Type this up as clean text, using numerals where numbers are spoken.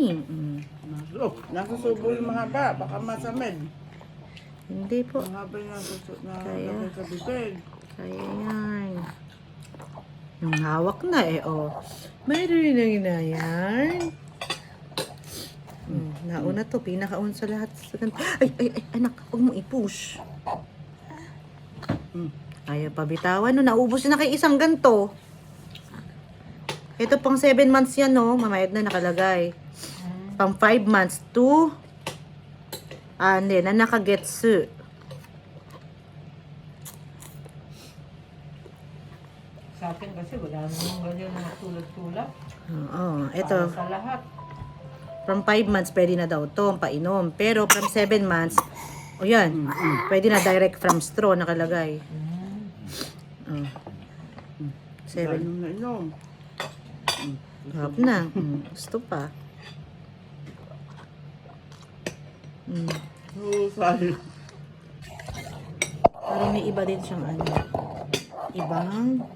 yummy. Oh, nasusubo yung mahaba. Baka masamid. Hindi po. Mahaba yung Kaya. nakalagay sa bibig. Kaya yan. Yung hawak na eh, oh. Mayroon na yan. Nauna to, pinakauna sa lahat. Ay, anak, huwag mo i-push. Ayaw pa bitawan, no, naubos na kay isang ganto. Ito pang 7 months yan, no, mamayad na nakalagay. Pang 5 months, 2. Hindi, na nakagetsu. Sa akin kasi wala namang ganyan na matulad-tulad. Oo, ito. Para sa lahat. From 5 months, pwede na daw to, painom. Pero from 7 months, o yan, pwede na direct from straw nakalagay. 7. Inom na inom. Harap na. Gusto pa. Sorry. Parang may iba din siyang ano. Ibang